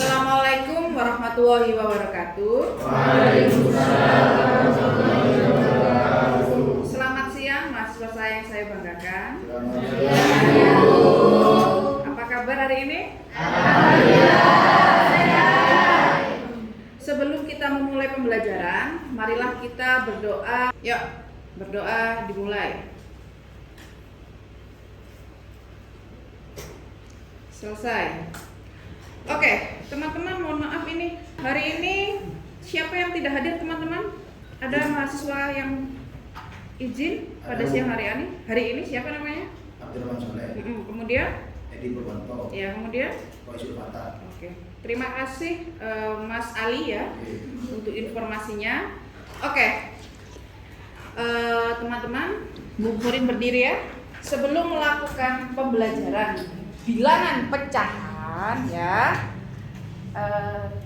Assalamualaikum warahmatullahi wabarakatuh. Waalaikumsalam warahmatullahi wabarakatuh. Selamat siang mahasiswa saya yang saya banggakan. Selamat siang, Bu. Apa kabar hari ini? Alhamdulillah. Sebelum kita memulai pembelajaran, marilah kita berdoa. Yuk, berdoa dimulai. Selesai. Oke, teman-teman, mohon maaf ini hari ini siapa yang tidak hadir, teman-teman? Ada mahasiswa yang izin pada siang hari ini siapa namanya? Abdurrahman Soleh. Kemudian? Edi Purwanto. Ya, kemudian? Koisul Fatah. Oke, terima kasih Mas Ali ya untuk informasinya. Oke, teman-teman, Bu Murin berdiri ya. Sebelum melakukan pembelajaran bilangan pecahan ya,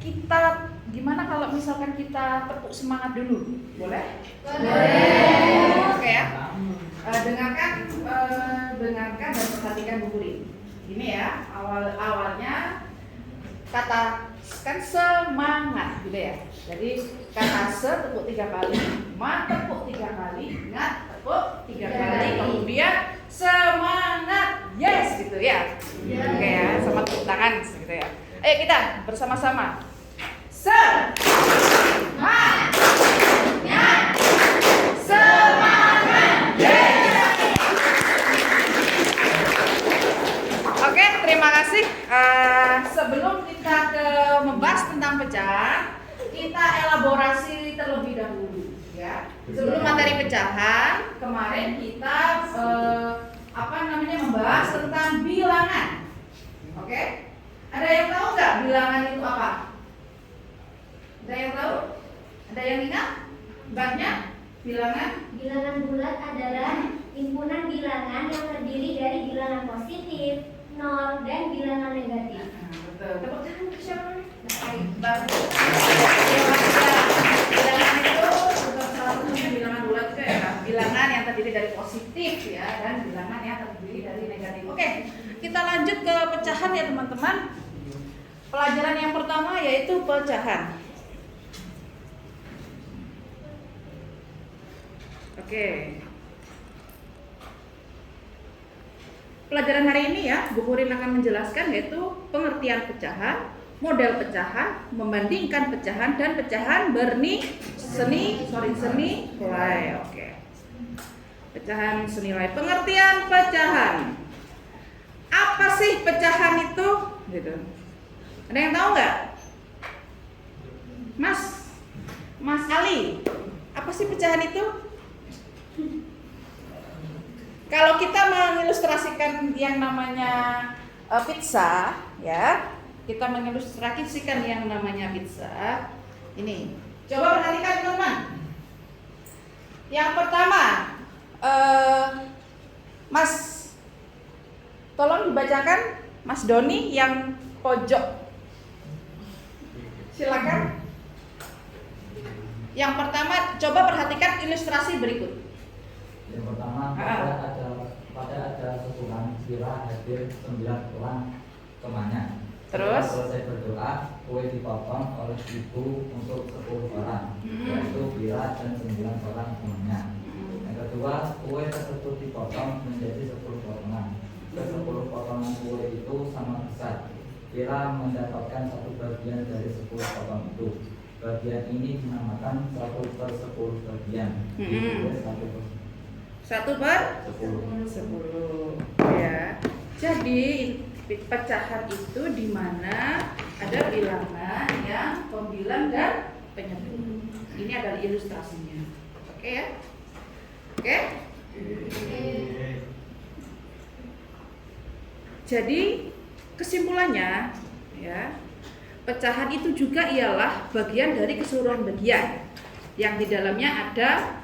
kita gimana kalau misalkan kita tepuk semangat dulu, boleh? Boleh. Oke ya. Dengarkan dan perhatikan Bu Murin. Ini ya awalnya katakan semangat gitu ya. Jadi kata se tepuk 3 kali, ma tepuk 3 kali, ngat tepuk 3 kali, kemudian semangat, yes gitu ya. Oke ya, sama tepuk tangan gitu ya. Ayo kita bersama-sama. Semangat, semangat, yes. Oke, terima kasih. Sebelum kita membahas tentang pecahan, kita elaborasi terlebih dahulu ya. Sebelum materi pecahan, kemarin kita membahas tentang bilangan. Oke? Ada yang tahu nggak bilangan itu apa? Ada yang tahu? Ada yang ingat? Banyak bilangan? Bilangan bulat adalah himpunan bilangan yang terdiri dari bilangan positif, nol, dan bilangan negatif. Betul. Tepuk tangan untuk siapa? Baik. Bagus. Bilangan itu salah satunya bilangan bulat itu ya, bilangan yang terdiri dari positif ya dan bilangan yang terdiri dari negatif. Oke, kita lanjut ke pecahan ya teman-teman. Pelajaran yang pertama yaitu pecahan. Oke. Pelajaran hari ini ya, Bu Murin akan menjelaskan yaitu pengertian pecahan, model pecahan, membandingkan pecahan dan pecahan senilai. Oke. Pecahan senilai. Pengertian pecahan. Apa sih pecahan itu? Gitu. Ada yang tahu nggak? Mas Ali, apa sih pecahan itu? Kalau kita mengilustrasikan yang namanya pizza, ya, kita mengilustrasikan yang namanya pizza. Ini, coba perhatikan teman-teman. Yang pertama, Mas, tolong dibacakan Mas Doni yang pojok. Silakan. Yang pertama, coba perhatikan ilustrasi berikut. Yang pertama, pada ada sebulan kira hadir 9 orang temannya. Terus? Setelah selesai berdoa, kue dipotong oleh ibu untuk 10 orang, yaitu Bira dan 9 orang temannya. Yang kedua, kue tersebut dipotong menjadi 10 potongan. Ke-10 potongan kue itu sama besar. Bira mendapatkan 1 bagian dari 10 potong itu. Bagian ini dinamakan 1/10 bagian. Satu per 10 ya. Jadi pecahan itu di mana ada bilangan yang pembilang dan penyebut. Ini adalah ilustrasinya. Oke ya? Oke? Jadi kesimpulannya ya, pecahan itu juga ialah bagian dari keseluruhan bagian yang di dalamnya ada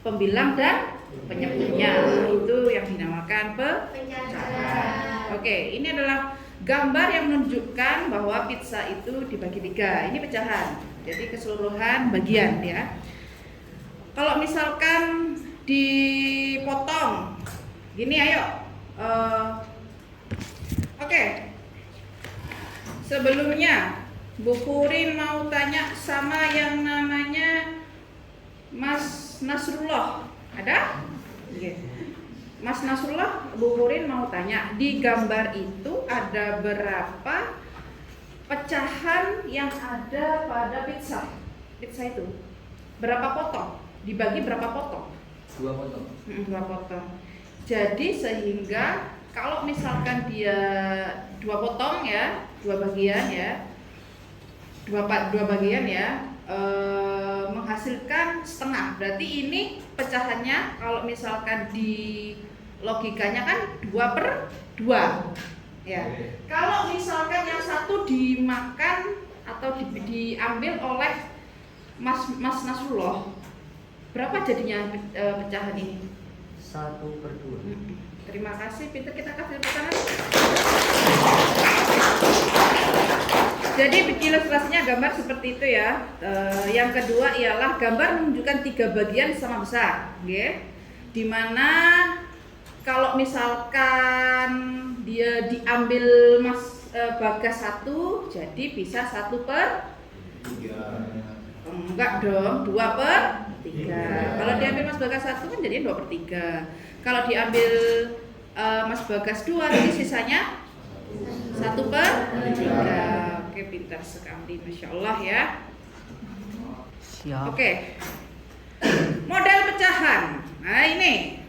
pembilang dan penyebutnya. Itu yang dinamakan pecahan. Oke, ini adalah gambar yang menunjukkan bahwa pizza itu dibagi 3. Ini pecahan. Jadi keseluruhan bagian ya. Kalau misalkan dipotong gini, ayo. Oke. Sebelumnya Bu Purin mau tanya sama yang namanya Mas Nasrullah. Ada? Iya. Mas Nasrullah, Bu Purin mau tanya, di gambar itu ada berapa pecahan yang ada pada pizza? Pizza itu berapa potong? Dibagi berapa potong? 2 potong. 2 potong. Jadi sehingga kalau misalkan dia 2 potong ya, 2 bagian ya, 2 bagian ya, menghasilkan setengah. Berarti ini pecahannya kalau misalkan di logikanya kan 2/2 ya. Kalau misalkan yang satu dimakan atau diambil oleh Mas Nasrullah, berapa jadinya pecahan ini? 1/2. Terima kasih, Peter, kita kasih tepuk tangan. Jadi ilustrasinya gambar seperti itu ya. Yang kedua ialah gambar menunjukkan 3 bagian sama besar, okay? Dimana kalau misalkan dia diambil Mas Bagas 1, jadi bisa 1/3. Enggak dong, 2/3. Kalau diambil Mas Bagas 1 kan jadi 2/3. Kalau diambil Mas Bagas 2, jadi sisanya 1/3. Oke, pintar sekali, Masya Allah ya. Siap. Oke, model pecahan. Nah ini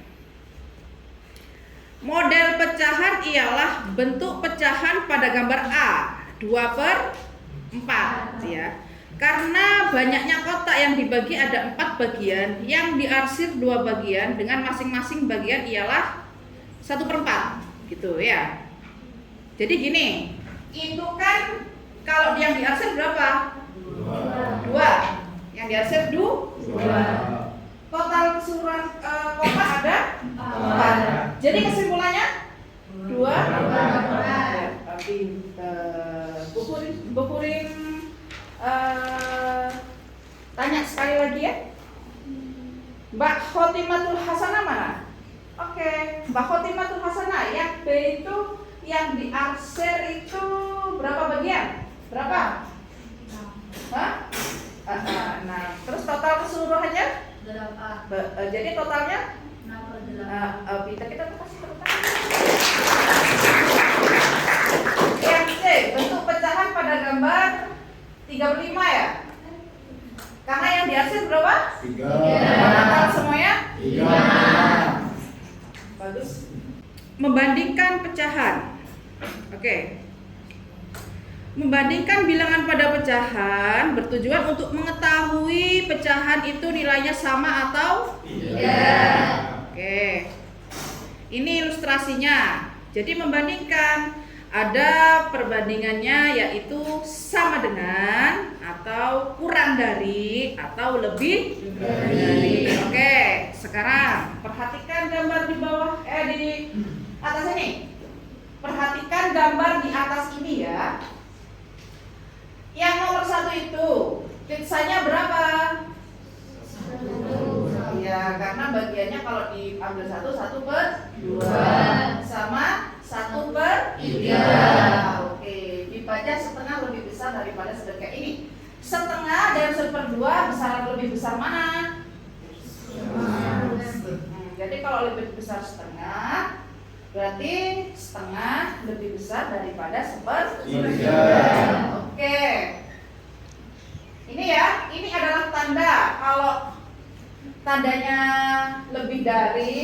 model pecahan ialah bentuk pecahan pada gambar A 2/4 ya. Karena banyaknya kotak yang dibagi ada 4 bagian, yang diarsir 2 bagian dengan masing-masing bagian ialah 1/4 gitu ya. Jadi gini, itu kan kalau yang diarsir berapa? 2. Yang diarsir 2. Total keseluruhan kotak ada 4. Jadi kesimpulannya 2. Tapi bukurin tanya sekali lagi ya. Mbak Khotimatul Hasanah mana? Oke, Mbak Khotimatul Hasanah yang B itu yang diarsir itu berapa bagian? Berapa? Hah? Nah, terus total keseluruhannya? 8. Jadi totalnya? 6/8. Kita kasih tepuk tangan. Yang C, bentuk pecahan pada gambar 3/5 ya? Karena yang diarsir berapa? 3. Total semuanya? 3. Bagus. Membandingkan pecahan. Oke. Membandingkan bilangan pada pecahan bertujuan untuk mengetahui pecahan itu nilainya sama atau tidak. Oke. Ini ilustrasinya. Jadi membandingkan, ada perbandingannya yaitu sama dengan atau kurang dari atau lebih dari. Oke, sekarang perhatikan gambar di bawah di atas ini. Perhatikan gambar di atas ini ya. Yang nomor 1 itu pizzanya berapa? 1. Ya, karena bagiannya kalau diambil 1/2 sama 1/3. Oke, dibaca setengah lebih besar daripada sedekah ini. Setengah dan 1/2 besaran lebih besar mana? Jadi kalau lebih besar setengah, berarti setengah lebih besar daripada 1/3. Oke. Ini ya, ini adalah tanda. Kalau tandanya lebih dari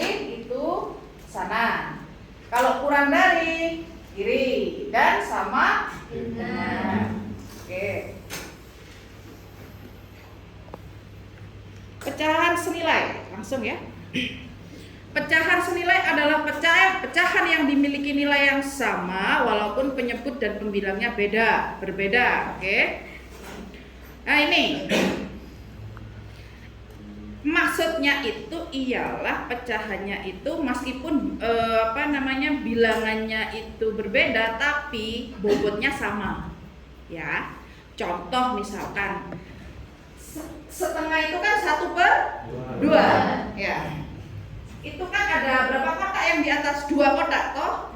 itu sana. Kalau kurang dari kiri dan sama kanan. Oke. Pecahan senilai, langsung ya. Pecahan senilai adalah pecahan yang dimiliki nilai yang sama walaupun penyebut dan pembilangnya berbeda. Oke. Nah ini maksudnya itu ialah pecahannya itu meskipun bilangannya itu berbeda tapi bobotnya sama. Ya. Contoh misalkan setengah itu kan 1/2. Ya. Itu kan ada berapa kotak yang di atas? 2 kotak toh?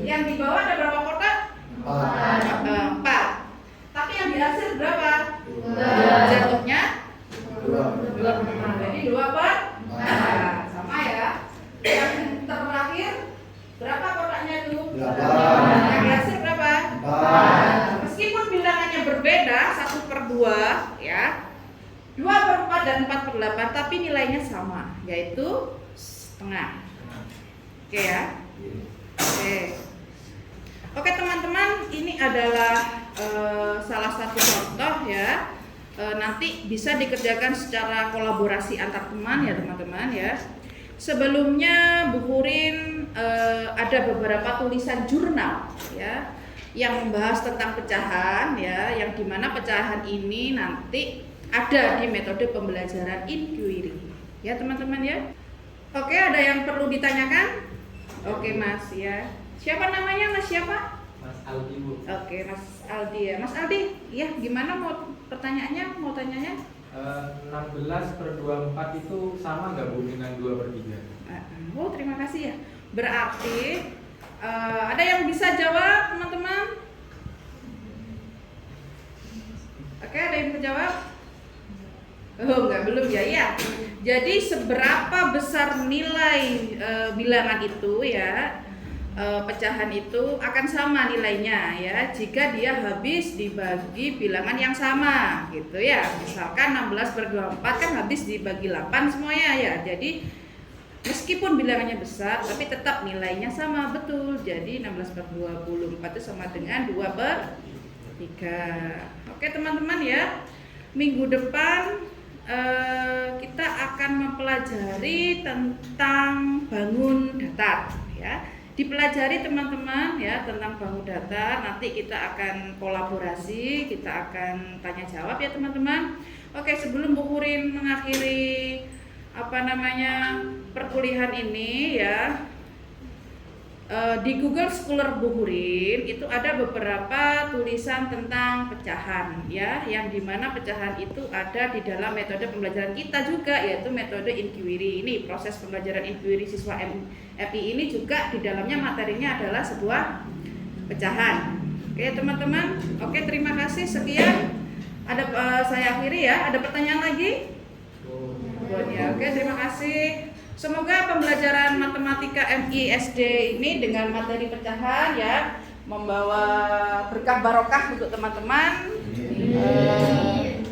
Yang di bawah ada berapa kotak? 4. Tapi yang di Yang dihasil berapa? 4. Meskipun bilangannya berbeda 1/2 ya, 2/4 dan 4/8, tapi nilainya sama, yaitu setengah. Oke ya. Oke teman-teman, ini adalah salah satu contoh ya. Nanti bisa dikerjakan secara kolaborasi antar teman ya teman-teman ya. Sebelumnya Bu Hurin ada beberapa tulisan jurnal ya yang membahas tentang pecahan ya, yang dimana pecahan ini nanti ada di metode pembelajaran inquiry ya teman-teman ya. Oke, ada yang perlu ditanyakan? Oke Mas ya. Siapa namanya Mas siapa? Mas Aldi Bu. Oke Mas Aldi ya. Mas Aldi, ya gimana mau pertanyaannya? Mau tanyanya? 16/24 itu sama nggak Bu dengan 2/3? Oh terima kasih ya. Berarti ada yang bisa jawab teman-teman? Oke, ada yang bisa jawab? Oh enggak, belum ya. Ya. Jadi seberapa besar nilai bilangan itu ya, pecahan itu akan sama nilainya ya jika dia habis dibagi bilangan yang sama gitu ya. Misalkan 16/24 kan habis dibagi 8 semuanya ya. Jadi meskipun bilangannya besar tapi tetap nilainya sama, betul. Jadi 16/24 itu sama dengan 2/3. Oke teman-teman ya. Minggu depan kita akan mempelajari tentang bangun datar ya. Dipelajari teman-teman ya tentang bangun datar. Nanti kita akan kolaborasi, kita akan tanya jawab ya teman-teman. Oke, sebelum Bu Hurin mengakhiri perkuliahan ini ya, di Google Scholar Bu Hurin itu ada beberapa tulisan tentang pecahan ya, yang dimana pecahan itu ada di dalam metode pembelajaran kita juga, yaitu metode inquiry. Ini proses pembelajaran inquiry siswa MI ini juga di dalamnya materinya adalah sebuah pecahan. Oke teman-teman, oke terima kasih, sekian. Ada saya akhiri ya. Ada pertanyaan lagi? Ya, oke terima kasih. Semoga pembelajaran matematika MI SD ini dengan materi pecahan ya membawa berkah barokah untuk teman-teman.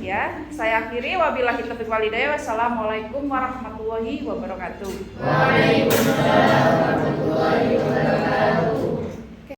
Ya, saya akhiri, wabillahi taufiq wal hidayah. Wassalamualaikum warahmatullahi wabarakatuh. Waalaikumsalam warahmatullahi wabarakatuh.